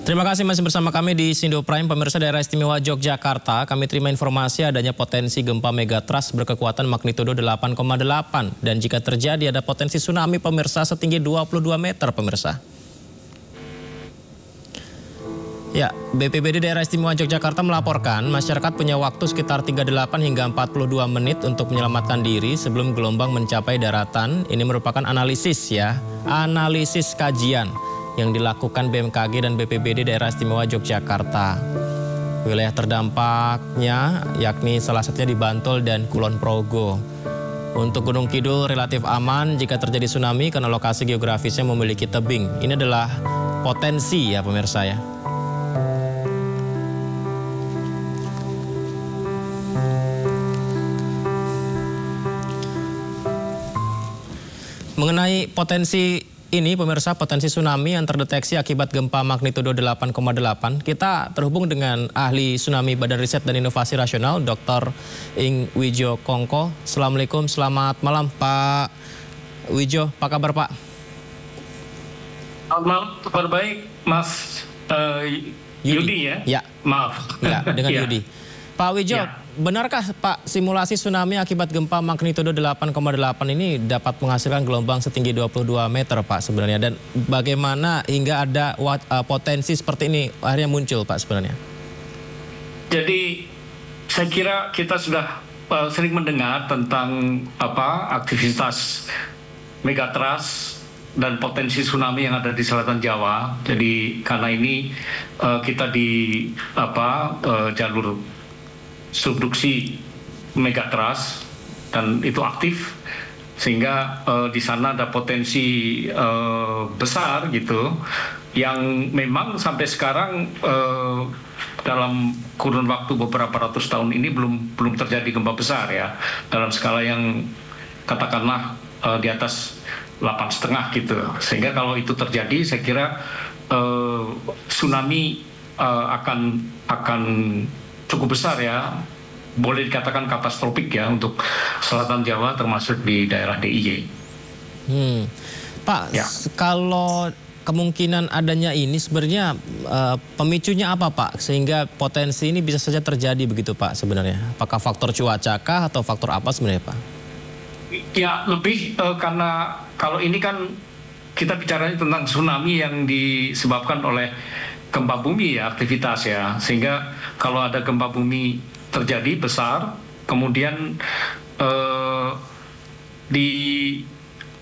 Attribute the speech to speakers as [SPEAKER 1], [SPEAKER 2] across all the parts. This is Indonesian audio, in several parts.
[SPEAKER 1] Terima kasih masih bersama kami di Sindo Prime, pemirsa. Daerah Istimewa Yogyakarta. Kami terima informasi adanya potensi gempa megatrust berkekuatan magnitudo 8,8. Dan jika terjadi ada potensi tsunami, pemirsa, setinggi 22 meter, pemirsa. Ya, BPBD Daerah Istimewa Yogyakarta melaporkan masyarakat punya waktu sekitar 38 hingga 42 menit untuk menyelamatkan diri sebelum gelombang mencapai daratan. Ini merupakan analisis ya, analisis kajian yang dilakukan BMKG dan BPBD Daerah Istimewa Yogyakarta. Wilayah terdampaknya yakni salah satunya di Bantul dan Kulon Progo. Untuk Gunung Kidul relatif aman jika terjadi tsunami karena lokasi geografisnya memiliki tebing. Ini adalah potensi ya pemirsa ya. Mengenai potensi ini pemirsa, potensi tsunami yang terdeteksi akibat gempa magnitudo 8,8, kita terhubung dengan ahli tsunami Badan Riset dan Inovasi Rasional, Dr. Ing Wijo Kongko. Assalamualaikum, selamat malam Pak Wijo, apa kabar Pak?
[SPEAKER 2] Selamat malam, kabar baik Mas Yudi ya?
[SPEAKER 1] Ya.
[SPEAKER 2] Maaf.
[SPEAKER 1] Ya, dengan
[SPEAKER 2] ya.
[SPEAKER 1] Yudi. Pak Wijo,
[SPEAKER 2] ya.
[SPEAKER 1] Benarkah Pak simulasi tsunami akibat gempa magnitudo 8,8 ini dapat menghasilkan gelombang setinggi 22 meter Pak sebenarnya? Dan bagaimana hingga ada potensi seperti ini akhirnya muncul Pak sebenarnya?
[SPEAKER 2] Jadi saya kira kita sudah sering mendengar tentang aktivitas megatrust dan potensi tsunami yang ada di selatan Jawa. Jadi karena ini kita di jalur subduksi megatrust dan itu aktif sehingga di sana ada potensi besar gitu yang memang sampai sekarang dalam kurun waktu beberapa ratus tahun ini belum terjadi gempa besar ya dalam skala yang katakanlah di atas 8,5 gitu, sehingga kalau itu terjadi saya kira tsunami akan cukup besar ya, boleh dikatakan katastrofik ya untuk selatan Jawa termasuk di daerah DIY.
[SPEAKER 1] Pak, ya. Kalau kemungkinan adanya ini sebenarnya pemicunya apa Pak? Sehingga potensi ini bisa saja terjadi begitu Pak sebenarnya? Apakah faktor cuaca kah atau faktor apa sebenarnya Pak?
[SPEAKER 2] Ya lebih karena kalau ini kan kita bicaranya tentang tsunami yang disebabkan oleh gempa bumi ya, aktivitas ya, sehingga kalau ada gempa bumi terjadi besar, kemudian di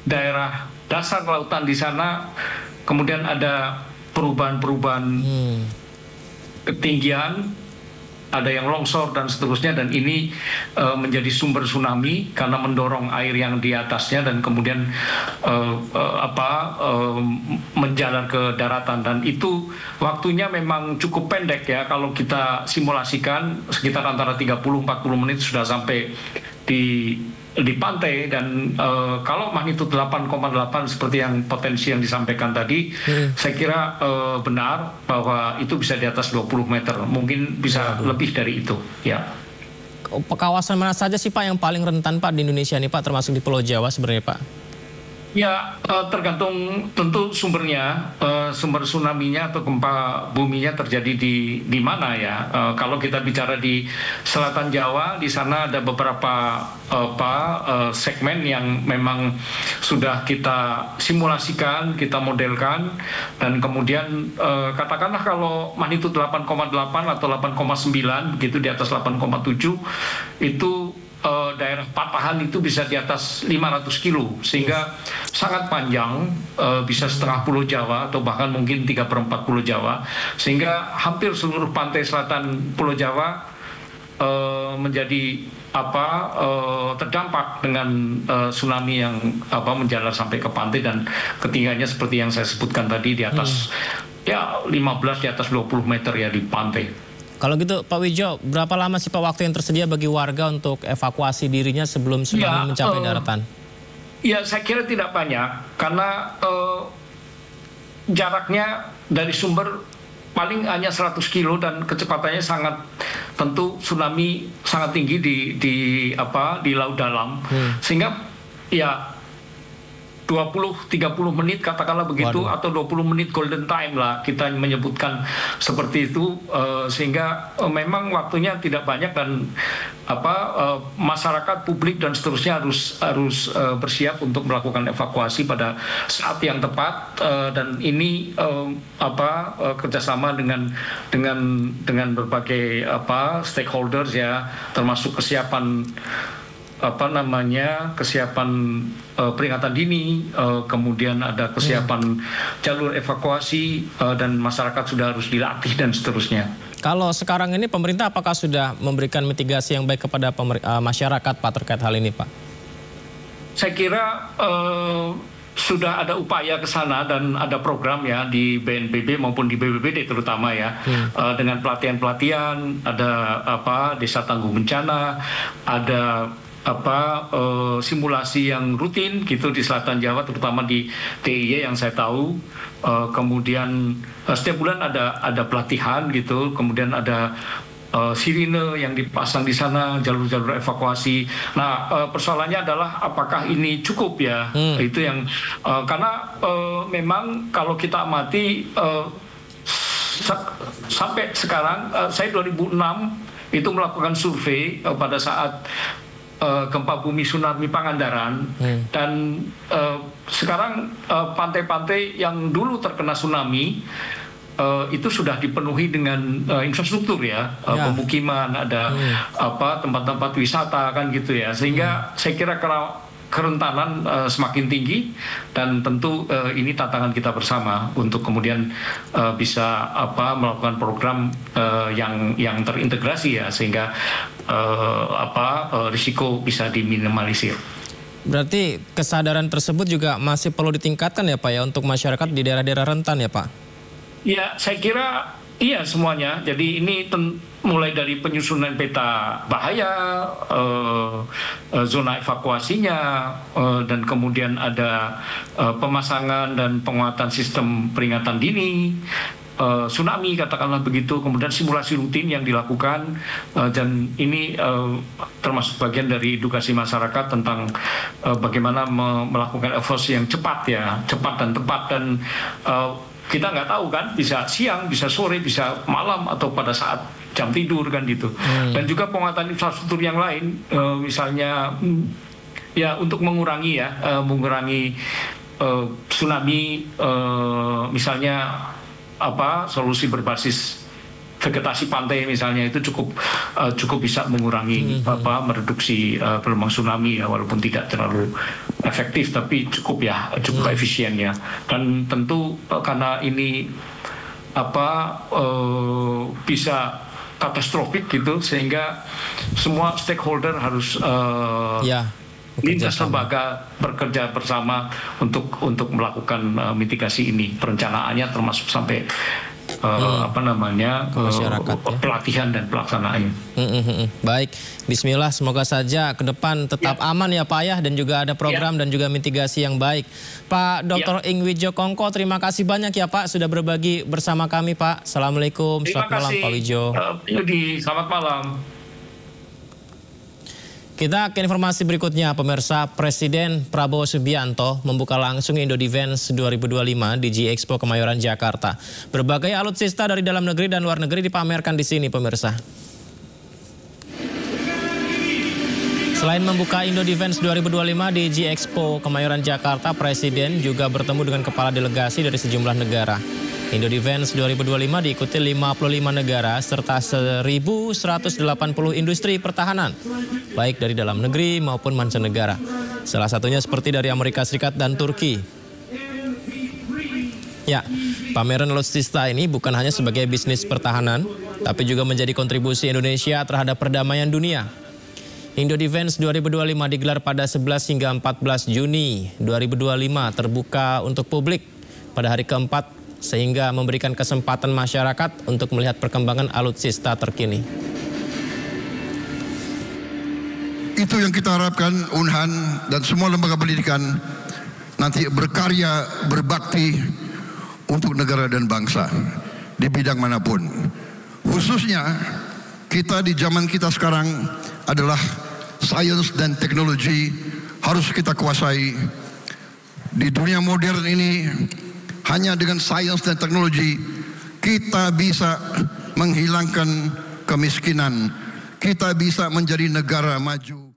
[SPEAKER 2] daerah dasar lautan di sana kemudian ada perubahan-perubahan ketinggian, ada yang longsor dan seterusnya, dan ini menjadi sumber tsunami karena mendorong air yang di atasnya dan kemudian menjalar ke daratan, dan itu waktunya memang cukup pendek ya, kalau kita simulasikan sekitar antara 30-40 menit sudah sampai di pantai, dan kalau magnitud 8,8 seperti yang potensi yang disampaikan tadi, saya kira benar bahwa itu bisa di atas 20 meter, mungkin bisa lebih dari itu ya.
[SPEAKER 1] Kawasan mana saja sih Pak yang paling rentan Pak di Indonesia nih Pak, termasuk di Pulau Jawa sebenarnya Pak?
[SPEAKER 2] Ya, tergantung tentu sumbernya, sumber tsunami-nya atau gempa buminya terjadi di mana ya. Kalau kita bicara di selatan Jawa, di sana ada beberapa segmen yang memang sudah kita simulasikan, kita modelkan, dan kemudian katakanlah kalau magnitud 8,8 atau 8,9 begitu, di atas 8,7 itu daerah patahan itu bisa di atas 500 kilo, sehingga sangat panjang, bisa setengah pulau Jawa atau bahkan mungkin 3/4 pulau Jawa, sehingga hampir seluruh pantai selatan pulau Jawa menjadi terdampak dengan tsunami yang menjalar sampai ke pantai, dan ketinggiannya seperti yang saya sebutkan tadi di atas ya 15, di atas 20 meter ya di pantai.
[SPEAKER 1] Kalau gitu Pak Wijo, berapa lama sih Pak waktu yang tersedia bagi warga untuk evakuasi dirinya sebelum tsunami mencapai daratan?
[SPEAKER 2] Ya, saya kira tidak banyak, karena jaraknya dari sumber paling hanya 100 kilo dan kecepatannya sangat, tentu tsunami sangat tinggi di laut dalam, sehingga ya 20-30 menit katakanlah begitu. Waduh. Atau 20 menit golden time lah kita menyebutkan seperti itu, sehingga memang waktunya tidak banyak dan masyarakat, publik dan seterusnya harus bersiap untuk melakukan evakuasi pada saat yang tepat, dan ini kerjasama dengan berbagai stakeholders ya, termasuk kesiapan peringatan dini, kemudian ada kesiapan jalur evakuasi, dan masyarakat sudah harus dilatih dan seterusnya.
[SPEAKER 1] Kalau sekarang ini pemerintah apakah sudah memberikan mitigasi yang baik kepada masyarakat Pak terkait hal ini Pak?
[SPEAKER 2] Saya kira sudah ada upaya ke sana dan ada program ya di BNPB maupun di BPBD terutama ya, dengan pelatihan-pelatihan, ada desa tangguh bencana, ada simulasi yang rutin gitu di Selatan Jawa, terutama di DIY yang saya tahu. Kemudian setiap bulan ada pelatihan gitu, kemudian ada sirine yang dipasang di sana, jalur-jalur evakuasi. Nah, persoalannya adalah apakah ini cukup ya? Itu yang karena memang kalau kita amati sampai sekarang, saya 2006 itu melakukan survei pada saat gempa bumi tsunami Pangandaran, dan sekarang pantai-pantai yang dulu terkena tsunami itu sudah dipenuhi dengan infrastruktur ya, pemukiman, ada tempat-tempat wisata kan gitu ya, sehingga saya kira kerentanan semakin tinggi, dan tentu ini tantangan kita bersama untuk kemudian bisa melakukan program yang terintegrasi ya, sehingga risiko bisa diminimalisir.
[SPEAKER 1] Berarti kesadaran tersebut juga masih perlu ditingkatkan ya Pak ya untuk masyarakat di daerah-daerah rentan ya Pak?
[SPEAKER 2] Ya, saya kira iya semuanya. Jadi ini mulai dari penyusunan peta bahaya, zona evakuasinya, dan kemudian ada pemasangan dan penguatan sistem peringatan dini, tsunami katakanlah begitu, kemudian simulasi rutin yang dilakukan, dan ini termasuk bagian dari edukasi masyarakat tentang bagaimana melakukan evakuasi yang cepat dan tepat, dan kita nggak tahu kan, bisa siang, bisa sore, bisa malam, atau pada saat jam tidur kan gitu. Dan juga penguatan infrastruktur yang lain, misalnya ya untuk mengurangi tsunami, misalnya solusi berbasis vegetasi pantai misalnya, itu cukup bisa mengurangi mereduksi gelombang tsunami ya, walaupun tidak terlalu efektif tapi cukup efisien ya. Dan tentu karena ini bisa katastrofik gitu, sehingga semua stakeholder harus lintas lembaga bekerja bersama untuk melakukan mitigasi ini, perencanaannya termasuk sampai
[SPEAKER 1] masyarakat,
[SPEAKER 2] pelatihan dan pelaksanaannya.
[SPEAKER 1] Baik, bismillah, semoga saja ke depan tetap aman ya Pak ya, dan juga ada program dan juga mitigasi yang baik. Pak Dr. Ing Widjo Kongko, terima kasih banyak ya Pak sudah berbagi bersama kami Pak. Assalamualaikum, selamat malam Pak Widjo.
[SPEAKER 2] Selamat malam.
[SPEAKER 1] Kita ke informasi berikutnya, pemirsa. Presiden Prabowo Subianto membuka langsung Indo Defense 2025 di G-Expo Kemayoran, Jakarta. Berbagai alutsista dari dalam negeri dan luar negeri dipamerkan di sini, pemirsa. Selain membuka Indo Defense 2025 di G-Expo Kemayoran, Jakarta, Presiden juga bertemu dengan kepala delegasi dari sejumlah negara. Indo Defense 2025 diikuti 55 negara serta 1.180 industri pertahanan, baik dari dalam negeri maupun mancanegara. Salah satunya seperti dari Amerika Serikat dan Turki. Ya, pameran alutsista ini bukan hanya sebagai bisnis pertahanan, tapi juga menjadi kontribusi Indonesia terhadap perdamaian dunia. Indo Defense 2025 digelar pada 11 hingga 14 Juni 2025, terbuka untuk publik pada hari keempat, sehingga memberikan kesempatan masyarakat untuk melihat perkembangan alutsista terkini.
[SPEAKER 3] Itu yang kita harapkan Unhan dan semua lembaga pendidikan nanti berkarya, berbakti untuk negara dan bangsa di bidang manapun. Khususnya kita di zaman kita sekarang adalah sains dan teknologi harus kita kuasai Di dunia modern ini, hanya dengan sains dan teknologi kita bisa menghilangkan kemiskinan. Kita bisa menjadi negara maju.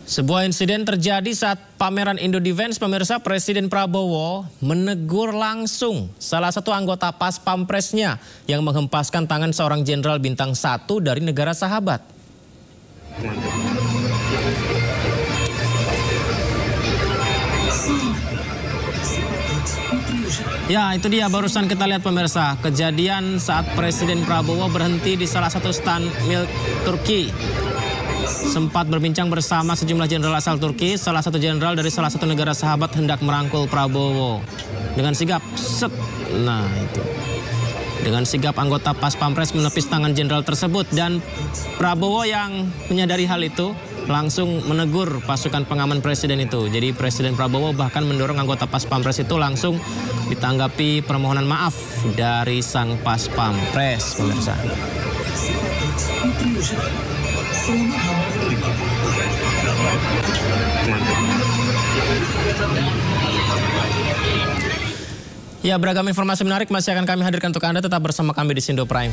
[SPEAKER 1] Sebuah insiden terjadi saat pameran Indo Defense, pemirsa. Presiden Prabowo menegur langsung salah satu anggota Pas Pampresnya yang menghempaskan tangan seorang jenderal bintang 1 dari negara sahabat. Ya, itu dia barusan kita lihat, pemirsa. Kejadian saat Presiden Prabowo berhenti di salah satu stand milik Turki. Sempat berbincang bersama sejumlah jenderal asal Turki. Salah satu jenderal dari salah satu negara sahabat hendak merangkul Prabowo. Dengan sigap, set. Nah, itu. Dengan sigap anggota Pas Pampres menepis tangan jenderal tersebut. Dan Prabowo yang menyadari hal itu langsung menegur pasukan pengaman presiden itu. Jadi Presiden Prabowo bahkan mendorong anggota Pas Pampres itu langsung ditanggapi permohonan maaf dari sang Pas Pampres, pemirsa. Ya, beragam informasi menarik masih akan kami hadirkan untuk Anda. Tetap bersama kami di Sindo Prime.